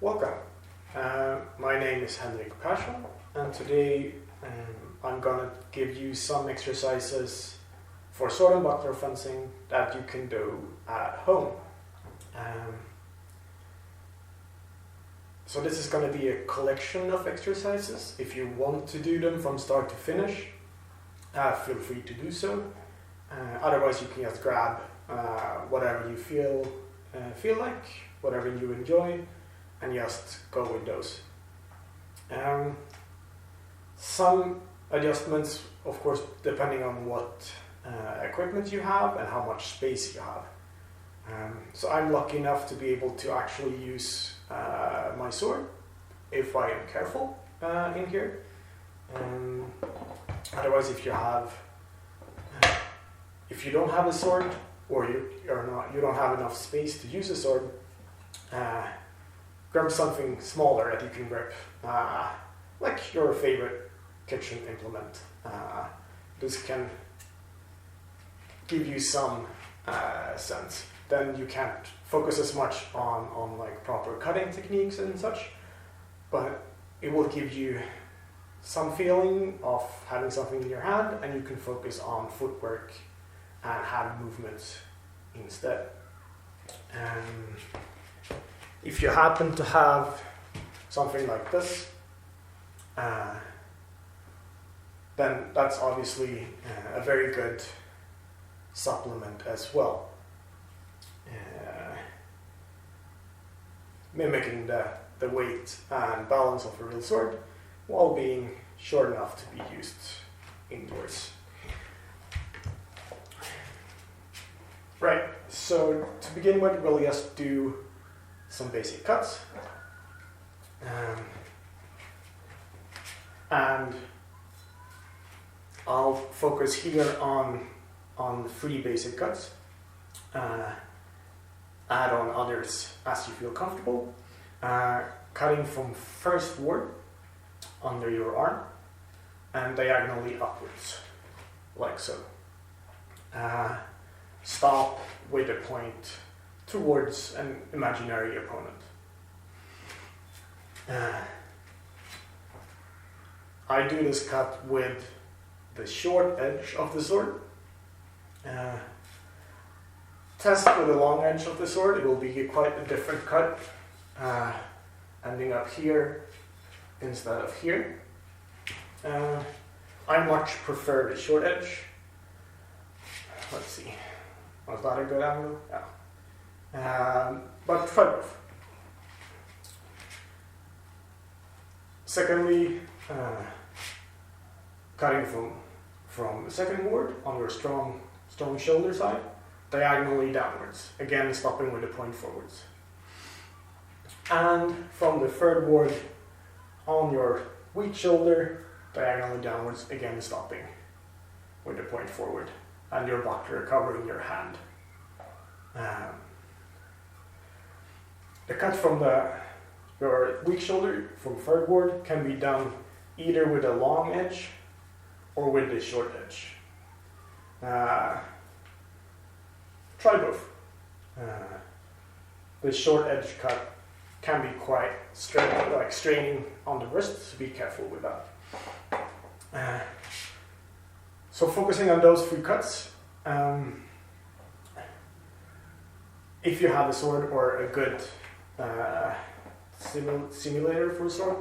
Welcome. My name is Henrik Persson, and today I'm gonna give you some exercises for sword and buckler fencing that you can do at home. So this is going to be a collection of exercises. If you want to do them from start to finish, feel free to do so. Otherwise, you can just grab whatever you feel like, whatever you enjoy, and just go with those. Some adjustments, of course, depending on what equipment you have and how much space you have. So I'm lucky enough to be able to actually use my sword if I am careful in here. Otherwise, if you don't have a sword, or you don't have enough space to use a sword, grab something smaller that you can grip, like your favorite kitchen implement. This can give you some sense. Then you can't focus as much on like proper cutting techniques and such, but it will give you some feeling of having something in your hand, and you can focus on footwork and hand movements instead. If you happen to have something like this, then that's obviously a very good supplement as well. Mimicking the weight and balance of a real sword while being short enough to be used indoors. Right, so to begin with, we'll just do some basic cuts. And I'll focus here on 3 basic cuts. Add on others as you feel comfortable. Cutting from first ward under your arm and diagonally upwards, like so. Stop with a point towards an imaginary opponent. I do this cut with the short edge of the sword. Test with the long edge of the sword, it will be quite a different cut, ending up here instead of here. I much prefer the short edge. Let's see, was that a good angle? Yeah. But try both. Secondly, cutting from the second ward on your strong shoulder side, diagonally downwards, again stopping with the point forwards. And from the third ward on your weak shoulder, diagonally downwards, again stopping with the point forward, and your buckler covering your hand. The cut from your weak shoulder from third ward can be done either with a long edge or with the short edge. Try both. The short edge cut can be quite straining on the wrist, so be careful with that. So focusing on those 3 cuts, if you have a sword or a good simulator for a sword,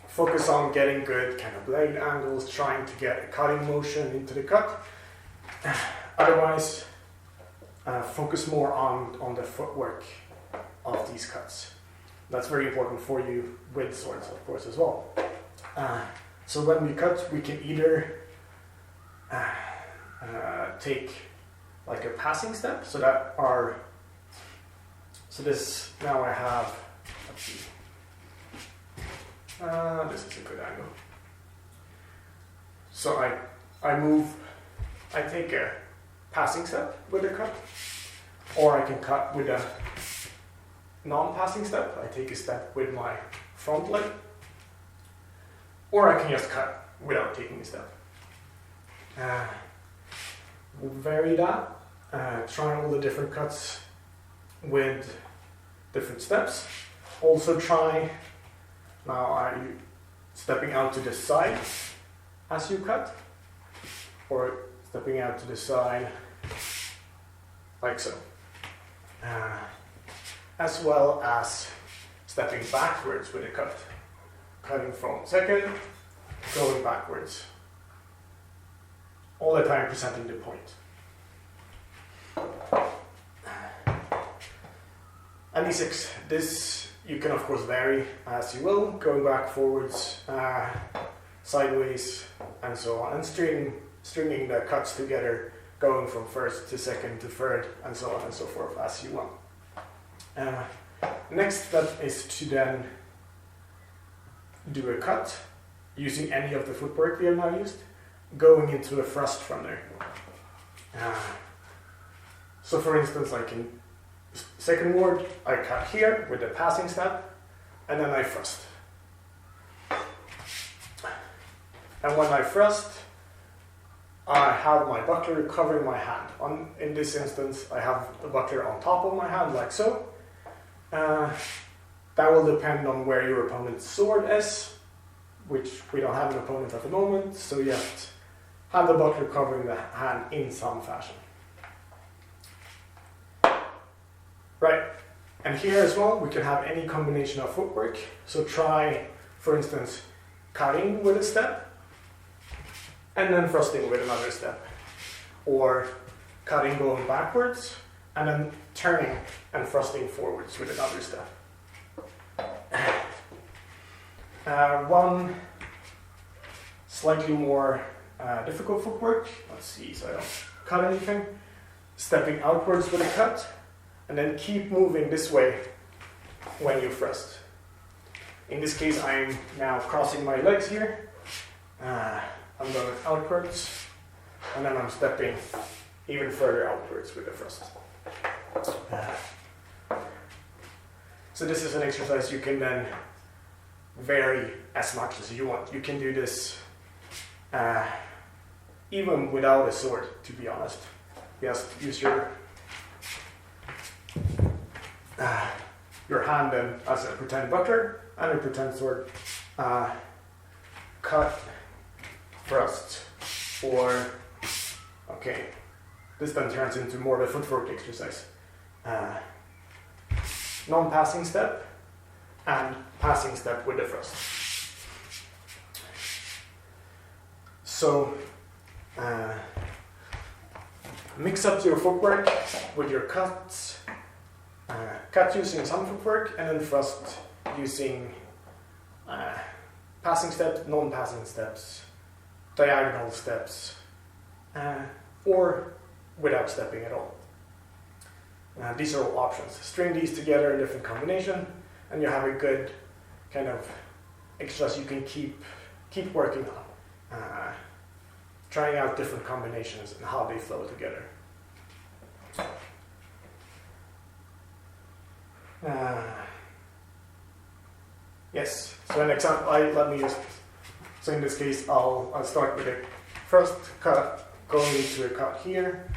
focus on getting good kind of blade angles, trying to get a cutting motion into the cut. Otherwise, focus more on the footwork of these cuts. That's very important for you with swords, of course, as well. So when we cut, we can either take like a passing step, so this, now I have, let's see, this is a good angle. So I take a passing step with a cut, or I can cut with a non-passing step. I take a step with my front leg, or I can just cut without taking a step. We'll vary that, try all the different cuts with different steps, Also try, now are you stepping out to the side as you cut, or stepping out to the side like so. As well as stepping backwards with a cut. Cutting from second, going backwards. All the time presenting the point. And this you can of course vary as you will, going back, forwards, sideways, and so on, and stringing the cuts together, going from first to second to third, and so on and so forth as you want. Next step is to then do a cut using any of the footwork we have now used, going into a thrust from there. So for instance, like in second word, I cut here with a passing step, and then I thrust. And when I thrust, I have my buckler covering my hand. In this instance, I have the buckler on top of my hand, like so. That will depend on where your opponent's sword is, which we don't have an opponent at the moment, so you have to have the buckler covering the hand in some fashion. Right, and here as well, we can have any combination of footwork. So try, for instance, cutting with a step, and then thrusting with another step. Or cutting going backwards, and then turning and thrusting forwards with another step. One slightly more difficult footwork, let's see so I don't cut anything, stepping outwards with a cut, and then keep moving this way when you thrust. In this case, I'm now crossing my legs here. I'm going outwards, and then I'm stepping even further outwards with the thrust. So this is an exercise you can then vary as much as you want. You can do this even without a sword, to be honest. Just use your hand then as a pretend buckler and a pretend sword. Cut, thrust, or okay, this then turns into more of a footwork exercise. Non-passing step and passing step with the thrust. So mix up your footwork with your cuts. Cut using some footwork, and then thrust using passing steps, non-passing steps, diagonal steps, or without stepping at all. These are all options. String these together in different combination, and you have a good kind of exercise you can keep working on, trying out different combinations and how they flow together. Yes, so an example, so in this case I'll start with the first cut, going into a cut here.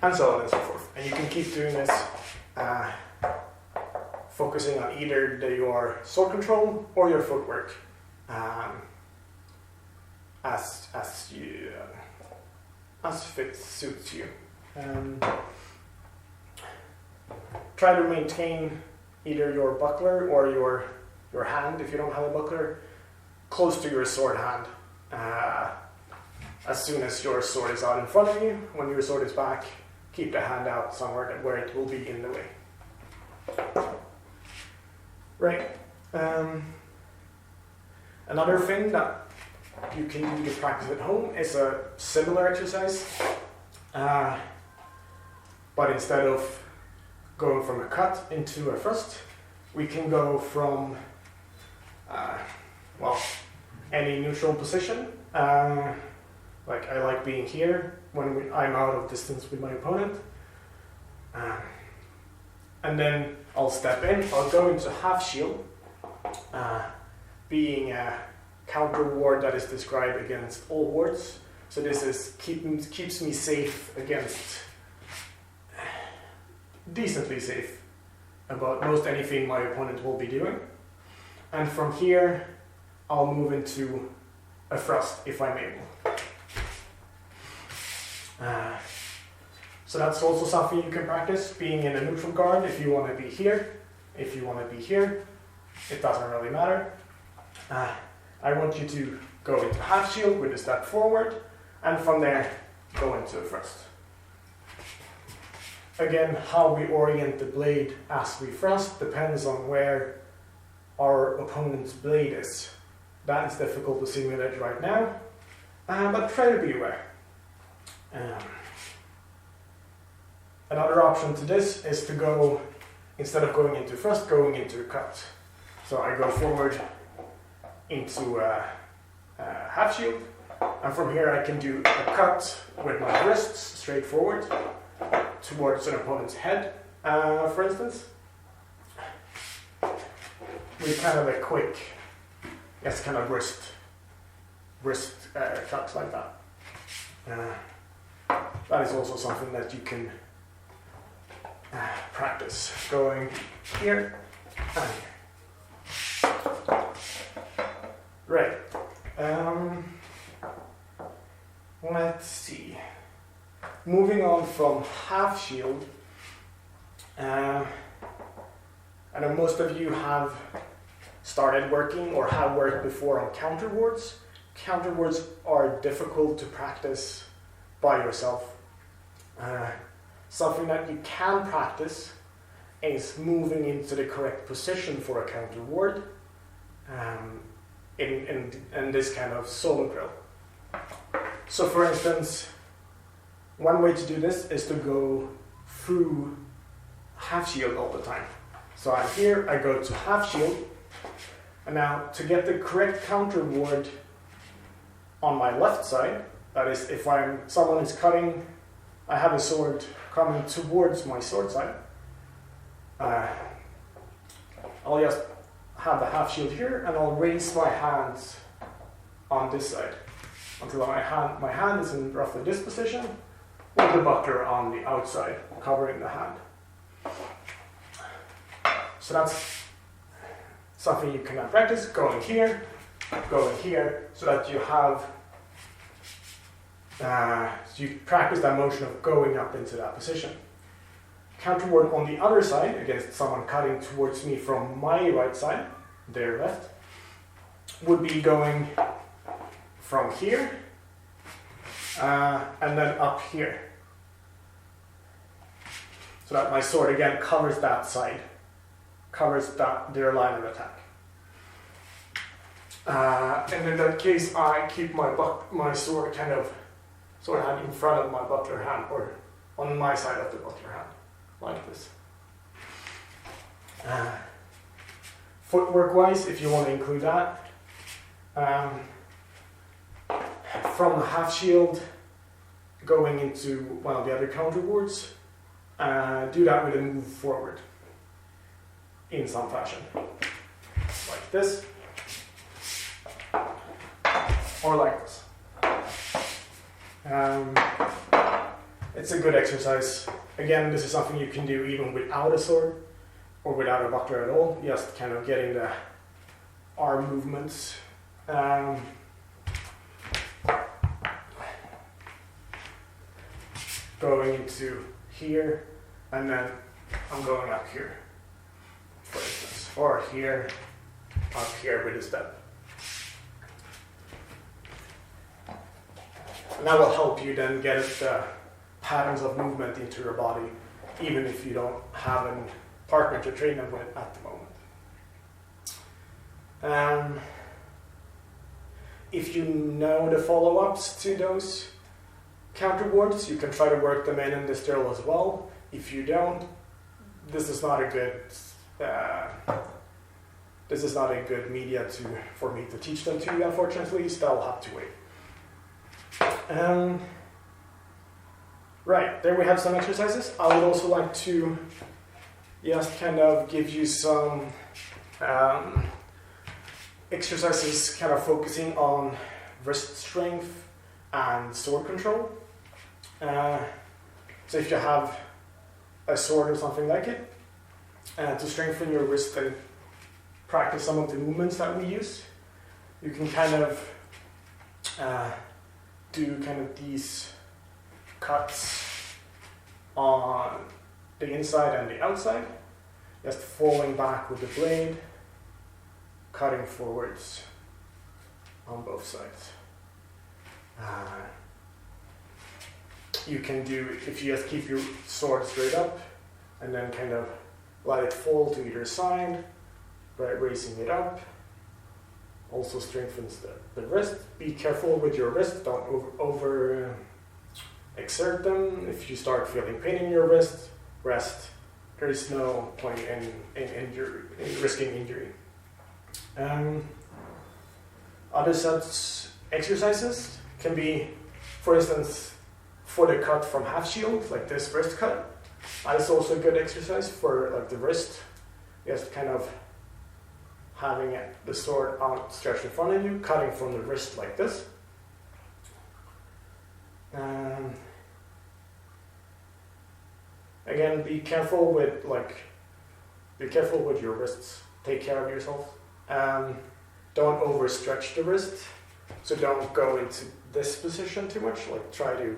And so on and so forth. And you can keep doing this, focusing on either your sword control or your footwork, as fit suits you. Try to maintain either your buckler or your hand, if you don't have a buckler, close to your sword hand. As soon as your sword is out in front of you, when your sword is back, keep the hand out somewhere where it will be in the way. Right. Another thing that you can do to practice at home is a similar exercise, but instead of going from a cut into a thrust, we can go from any neutral position. Like I like being here when I'm out of distance with my opponent, and then I'll step in. I'll go into half shield, being counterward that is described against all wards. So this is keeps me safe against, decently safe about most anything my opponent will be doing. And from here, I'll move into a thrust if I'm able. So that's also something you can practice, being in a neutral guard. If you want to be here, if you want to be here, it doesn't really matter. I want you to go into half shield with a step forward, and from there, go into a thrust. Again, how we orient the blade as we thrust depends on where our opponent's blade is. That is difficult to simulate right now, but try to be aware. Another option to this is to go, instead of going into thrust, going into a cut. So I go forward into half shield, and from here I can do a cut with my wrists straight forward towards an opponent's head, for instance. With kind of a quick, kind of wrist cuts like that. That is also something that you can practice, going here and here. Right. Let's see. Moving on from half shield, I know most of you have started working or have worked before on counterwards. Counterwards are difficult to practice by yourself. Something that you can practice is moving into the correct position for a counterward in this kind of solo drill. So for instance, one way to do this is to go through half shield all the time. So I'm here, I go to half shield, and now to get the correct counterward on my left side, that is if someone is cutting, I have a sword coming towards my sword side, I'll just have the half shield here and I'll raise my hands on this side until my hand is in roughly this position with the buckler on the outside covering the hand. So that's something you can practice, going here, so that you have so you practice that motion of going up into that position. Counterward on the other side, against someone cutting towards me from my right side, their left, would be going from here and then up here. So that my sword again covers that side, covers their line of attack. And in that case, I keep my sword sword hand in front of my buckler hand, or on my side of the buckler hand, like this. Footwork wise, if you want to include that, from the half shield going into one of the other counterwards, do that with a move forward in some fashion, like this, or like this. It's a good exercise. Again, this is something you can do even without a sword or without a buckler at all, just kind of getting the arm movements. Going into here, and then I'm going up here, for instance, or here, up here with a step. And that will help you then get the patterns of movement into your body, even if you don't have a partner to train them with at the moment. If you know the follow-ups to those counterwards, you can try to work them in this drill as well. If you don't, this is not a good media for me to teach them to you, unfortunately, so I'll have to wait. Right, there we have some exercises. I would also like to just kind of give you some exercises kind of focusing on wrist strength and sword control. So if you have a sword or something like it, to strengthen your wrist and practice some of the movements that we use, you can kind of do kind of these cuts on the inside and the outside, just falling back with the blade, cutting forwards on both sides. You can do, if you just keep your sword straight up and then kind of let it fall to either side, by raising it up, also strengthens the wrist. Be careful with your wrist, don't over exert them. If you start feeling pain in your wrist, rest. There is no point in risking injury. Other such exercises can be, for instance, for the cut from Halfshield, like this wrist cut. That is also a good exercise for like the wrist, just kind of having the sword outstretched in front of you, cutting from the wrist like this. Again, be careful with your wrists. Take care of yourself. Don't overstretch the wrist. So don't go into this position too much. Like try to,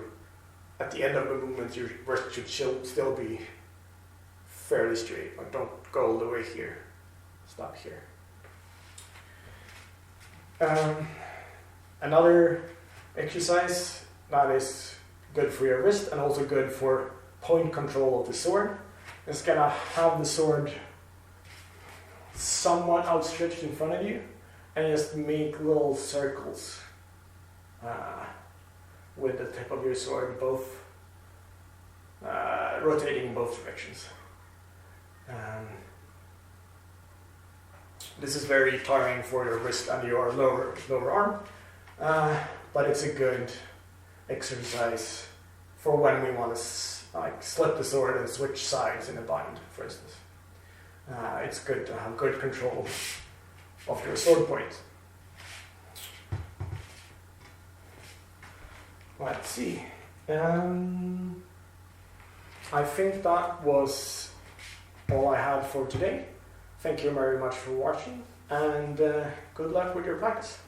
at the end of the movement, your wrist should still be fairly straight. Like don't go all the way here. Stop here. Another exercise that is good for your wrist and also good for point control of the sword is gonna have the sword somewhat outstretched in front of you and just make little circles with the tip of your sword, both rotating in both directions. This is very tiring for your wrist and your lower arm, but it's a good exercise for when we want to slip the sword and switch sides in a bind, for instance. It's good to have good control of your sword point. Let's see. I think that was all I had for today. Thank you very much for watching, and good luck with your practice.